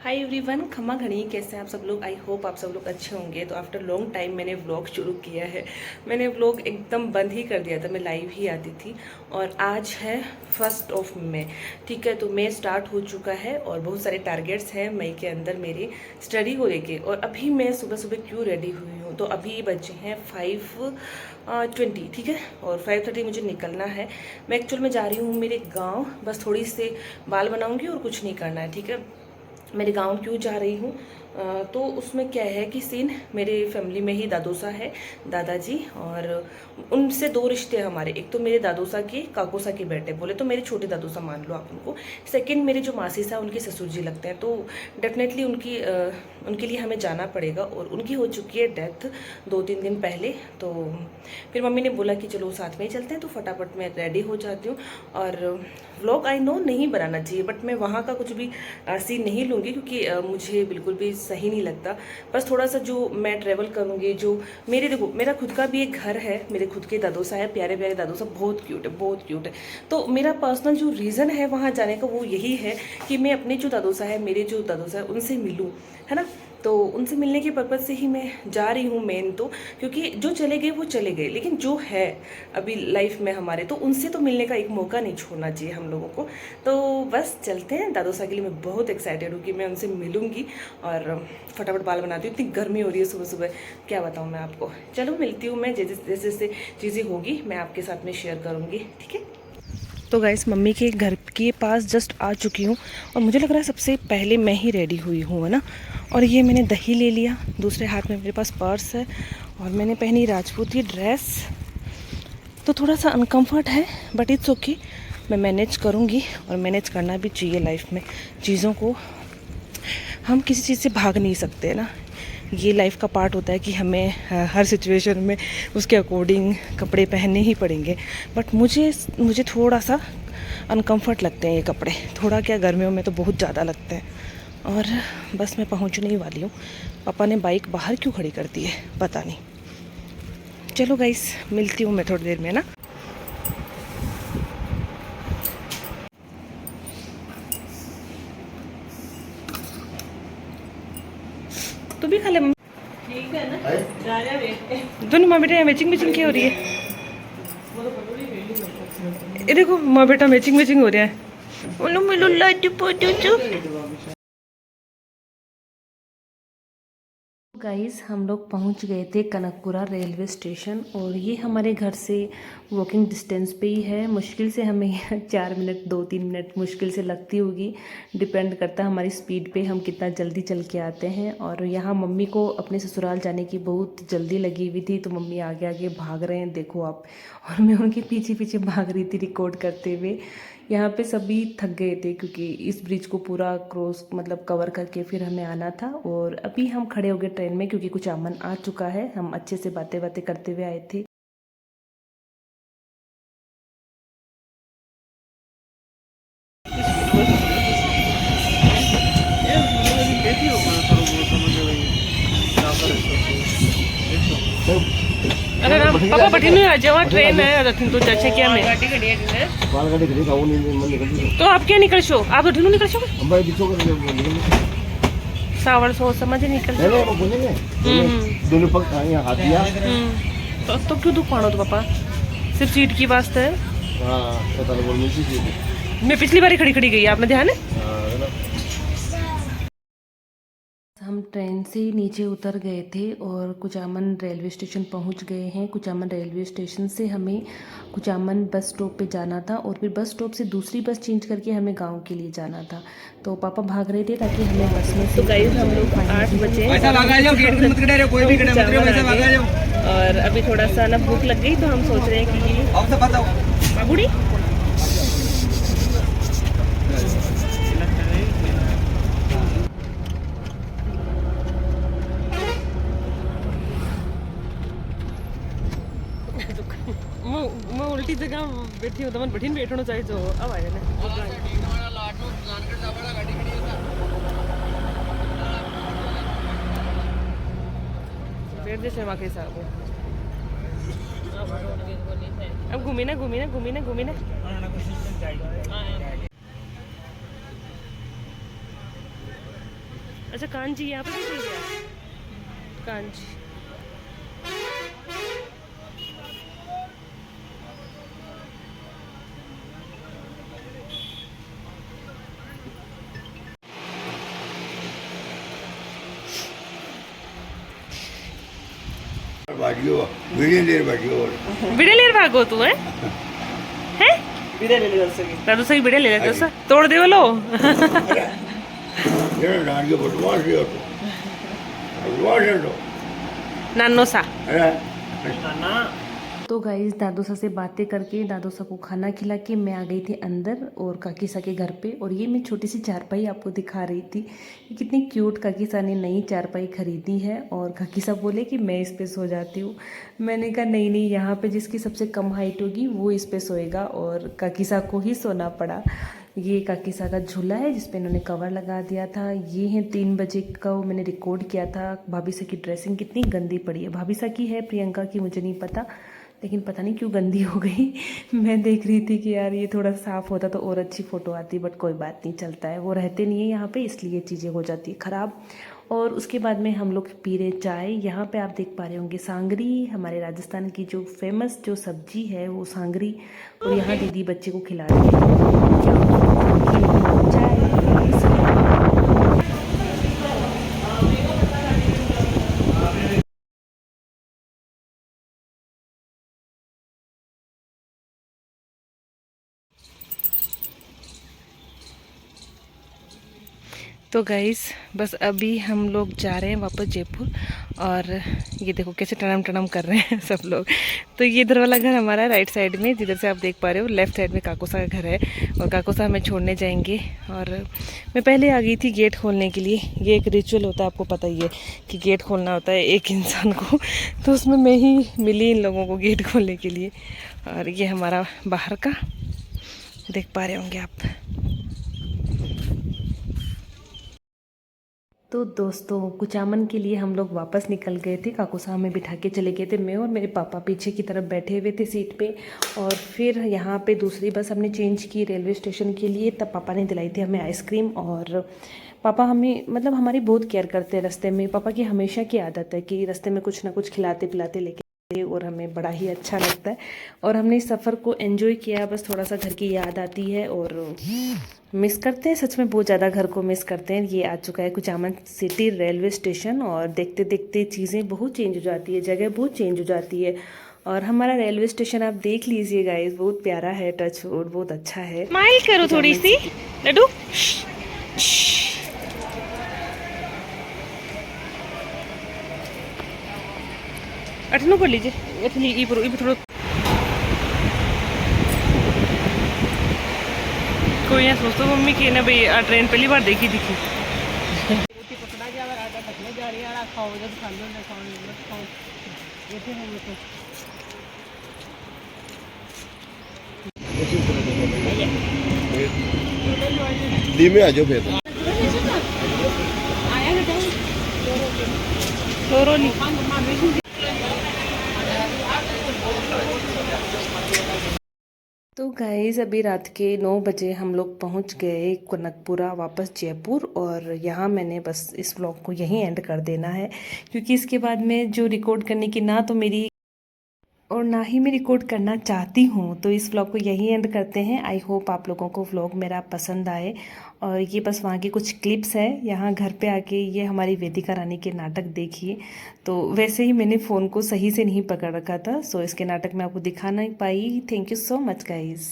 Hi everyone, खमा घड़ी कैसे हैं आप सब लोग। आई होप आप सब लोग अच्छे होंगे। तो आफ्टर लॉन्ग टाइम मैंने व्लॉग शुरू किया है। मैंने व्लॉग एकदम बंद ही कर दिया था, मैं लाइव ही आती थी। और आज है 1 मई, ठीक है। तो मई स्टार्ट हो चुका है और बहुत सारे टारगेट्स हैं मई के अंदर मेरे स्टडी को लेके। और अभी मैं सुबह सुबह क्यों रेडी हुई हूँ, तो अभी बजे हैं 5:20, ठीक है। और 5:30 मुझे निकलना है। मैं एक्चुअल में जा रही हूँ मेरे गाँव, बस थोड़ी से बाल बनाऊँगी और कुछ नहीं करना है, ठीक है। मेरे गांव क्यों जा रही हूँ, तो उसमें क्या है कि सीन मेरे फैमिली में ही दादोसा है, दादाजी, और उनसे 2 रिश्ते हैं हमारे। एक तो मेरे दादोसा के काकोसा के बेटे, बोले तो मेरे छोटे दादोसा मान लो आप उनको। सेकंड मेरे जो मासी साहब उनके ससुर जी लगते हैं। तो डेफिनेटली उनके लिए हमें जाना पड़ेगा। और उनकी हो चुकी है डेथ 2-3 दिन पहले। तो फिर मम्मी ने बोला कि चलो साथ में ही चलते हैं। तो फटाफट मैं रेडी हो जाती हूँ। और व्लॉग आई नो नहीं बनाना चाहिए, बट मैं वहाँ का कुछ भी सीन नहीं लूँगी, क्योंकि मुझे बिल्कुल भी सही नहीं लगता। बस थोड़ा सा जो मैं ट्रैवल करूँगी, जो देखो मेरा खुद का भी एक घर है, मेरे खुद के दादोसा है, प्यारे प्यारे दादोसा, बहुत क्यूट है, बहुत क्यूट है। तो मेरा पर्सनल जो रीज़न है वहाँ जाने का वो यही है कि मैं अपने जो दादोसा है, मेरे जो दादोसा है, उनसे मिलूँ, है ना। तो उनसे मिलने के पर्पज़ से ही मैं जा रही हूँ मेन तो, क्योंकि जो चले गए वो चले गए, लेकिन जो है अभी लाइफ में हमारे, तो उनसे तो मिलने का एक मौका नहीं छोड़ना चाहिए हम लोगों को। तो बस चलते हैं। दादोसा के लिए मैं बहुत एक्साइटेड हूँ कि मैं उनसे मिलूँगी। और फटाफट बाल बनाती हूँ, इतनी गर्मी हो रही है सुबह सुबह, क्या बताऊँ मैं आपको। चलो मिलती हूँ मैं, जैसे जैसे चीज़ें होगी मैं आपके साथ में शेयर करूँगी, ठीक है। तो गाइस, मम्मी के घर के पास जस्ट आ चुकी हूँ। और मुझे लग रहा है सबसे पहले मैं ही रेडी हुई हूँ, है ना। और ये मैंने दही ले लिया, दूसरे हाथ में मेरे पास पर्स है, और मैंने पहनी राजपूती ड्रेस। तो थोड़ा सा अनकम्फर्ट है, बट इट्स ओके, मैं मैनेज करूँगी। और मैनेज करना भी चाहिए लाइफ में चीज़ों को। हम किसी चीज़ से भाग नहीं सकते ना, ये लाइफ का पार्ट होता है कि हमें हर सिचुएशन में उसके अकॉर्डिंग कपड़े पहनने ही पड़ेंगे। बट मुझे थोड़ा सा अनकम्फर्ट लगते हैं ये कपड़े, थोड़ा क्या, गर्मियों में तो बहुत ज़्यादा लगते हैं। और बस मैं पहुंचने ही वाली हूँ। पापा ने बाइक बाहर क्यों खड़ी कर दी है पता नहीं। चलो गाइस, मिलती हूँ मैं थोड़ी देर में ना। तू भी खा ले। ठीक है ना, दोनों माँ बेटा मैचिंग मैचिंग क्या हो रही है। ये देखो माँ बेटा मैचिंग मैचिंग हो रहा है। गाइस, हम लोग पहुंच गए थे कनकपुरा रेलवे स्टेशन। और ये हमारे घर से वॉकिंग डिस्टेंस पे ही है। मुश्किल से हमें 4 मिनट, 2-3 मिनट मुश्किल से लगती होगी, डिपेंड करता है हमारी स्पीड पे, हम कितना जल्दी चल के आते हैं। और यहाँ मम्मी को अपने ससुराल जाने की बहुत जल्दी लगी हुई थी, तो मम्मी आगे आगे भाग रहे हैं, देखो आप। और मैं उनके पीछे पीछे भाग रही थी रिकॉर्ड करते हुए। यहाँ पे सभी थक गए थे, क्योंकि इस ब्रिज को पूरा क्रॉस मतलब कवर करके फिर हमें आना था। और अभी हम खड़े हो गए ट्रेन में, क्योंकि कुछ अमन आ चुका है। हम अच्छे से बातें बातें करते हुए आए थे। अरे राम पापा बैठी नहीं, आ जाओ, ट्रेन है रथिन तो चाचा क्या मैं तो आप क्या निकल शो, आप बैठी निकल शो सावर सोच समझ निकल तो क्यों दुख पानो तो पापा, सिर्फ सीट की वास्ते है। मैं पिछली बार खड़ी खड़ी गई, आपने ध्यान है। हम ट्रेन से नीचे उतर गए थे और कुचामन रेलवे स्टेशन पहुंच गए हैं। कुचामन रेलवे स्टेशन से हमें कुचामन बस स्टॉप पे जाना था, और फिर बस स्टॉप से दूसरी बस चेंज करके हमें गांव के लिए जाना था। तो पापा भाग रहे थे ताकि हमें बस में से। तो गाइस, हम लोग 8 बजे और अभी थोड़ा सा ना भूख लग गई, तो हम सोच रहे हैं कि बाबूड़ी मैं उल्टी जगह बैठी हूँ, तो मैं बैठी बैठना चाहिए जो अब आए ना। फिर जैसे वहाँ के साहब अब घूमी ना घूमी ना घूमी ना घूमी ना। अच्छा कांजी यहाँ पे भी मिल गया कांजी। भाजियो वीडियो देर भाजियो बिड़े ले भागो तू है हैं बिड़े ले ले सके दादू सही बिड़े ले ले तो तोड़ दे लो ये डांडियो बदमाश है तो बदमाश है तो नानो सा। अरे ना तो गाइस दादू सा से बातें करके दादू सा को खाना खिला के मैं आ गई थी अंदर और काकी सा के घर पे। और ये मैं छोटी सी चारपाई आपको दिखा रही थी कि कितनी क्यूट काकी सा ने नई चारपाई खरीदी है। और काकी सा बोले कि मैं इस पे सो जाती हूँ। मैंने कहा नहीं नहीं, यहाँ पे जिसकी सबसे कम हाइट होगी वो इस पे सोएगा। और काकी सा को ही सोना पड़ा। ये काकी सा का झूला है जिसपे इन्होंने कवर लगा दिया था। ये है 3 बजे का वो मैंने रिकॉर्ड किया था। भाभी सा की ड्रेसिंग कितनी गंदी पड़ी है। भाभी सा की है, प्रियंका की मुझे नहीं पता, लेकिन पता नहीं क्यों गंदी हो गई। मैं देख रही थी कि यार ये थोड़ा साफ़ होता तो और अच्छी फ़ोटो आती, बट कोई बात नहीं, चलता है। वो रहते नहीं है यहाँ पे, इसलिए चीज़ें हो जाती है ख़राब। और उसके बाद में हम लोग पी रहे चाय। यहाँ पे आप देख पा रहे होंगे सांगरी, हमारे राजस्थान की जो फेमस जो सब्जी है वो सांगरी। और यहाँ दीदी बच्चे को खिला रही है चाय। तो गाइस बस अभी हम लोग जा रहे हैं वापस जयपुर। और ये देखो कैसे टनम टनम कर रहे हैं सब लोग। तो ये इधर वाला घर हमारा है राइट साइड में, जिधर से आप देख पा रहे हो। लेफ्ट साइड में काकोसा का घर है और काकोसा हमें छोड़ने जाएंगे। और मैं पहले आ गई थी गेट खोलने के लिए। ये एक रिचुअल होता है, आपको पता ही है कि गेट खोलना होता है एक इंसान को। तो उसमें मैं ही मिली इन लोगों को गेट खोलने के लिए। और ये हमारा बाहर का देख पा रहे होंगे आप। तो दोस्तों कुचामन के लिए हम लोग वापस निकल गए थे। काकूसा हमें बिठा के चले गए थे। मैं और मेरे पापा पीछे की तरफ बैठे हुए थे सीट पे। और फिर यहाँ पे दूसरी बस हमने चेंज की रेलवे स्टेशन के लिए। तब पापा ने दिलाई थी हमें आइसक्रीम। और पापा हमें मतलब हमारी बहुत केयर करते हैं रास्ते में। पापा की हमेशा की आदत है कि रास्ते में कुछ ना कुछ खिलाते पिलाते लेके, और हमें बड़ा ही अच्छा लगता है। और हमने इस सफ़र को एंजॉय किया। बस थोड़ा सा घर की याद आती है और मिस करते हैं, सच में बहुत ज़्यादा घर को मिस करते हैं। ये आ चुका है कुचामन सिटी रेलवे स्टेशन। और देखते देखते चीज़ें बहुत चेंज हो जाती है, जगह बहुत चेंज हो जाती है। और हमारा रेलवे स्टेशन आप देख लीजिए गाइस, बहुत प्यारा है, टच वुड बहुत अच्छा है। स्माइल करो थोड़ी सी लड्डू। अठनू कर लीजिए, अठनी ई थोड़ा कोई यहाँ सोचते मम्मी की ना भाई ट्रेन पहली बार देखी दिखी। रोटी पकड़ा जा रहा है, रखने जा रही है, खाओ जब खा लो ना खाओ मत खाओ, बैठे हैं वो तो दी में आ जाओ फिर आया ना थोरोली। तो गाइस अभी रात के 9 बजे हम लोग पहुंच गए कनकपुरा वापस जयपुर। और यहाँ मैंने बस इस व्लॉग को यहीं एंड कर देना है, क्योंकि इसके बाद में जो रिकॉर्ड करने की ना तो मेरी और ना ही मैं रिकॉर्ड करना चाहती हूँ। तो इस व्लॉग को यहीं एंड करते हैं। आई होप आप लोगों को व्लॉग मेरा पसंद आए। और ये बस वहाँ की कुछ क्लिप्स है। यहाँ घर पे आके ये हमारी वेदिका रानी के नाटक देखिए। तो वैसे ही मैंने फ़ोन को सही से नहीं पकड़ रखा था, सो इसके नाटक मैं आपको दिखा नहीं पाई। Thank you so much guys.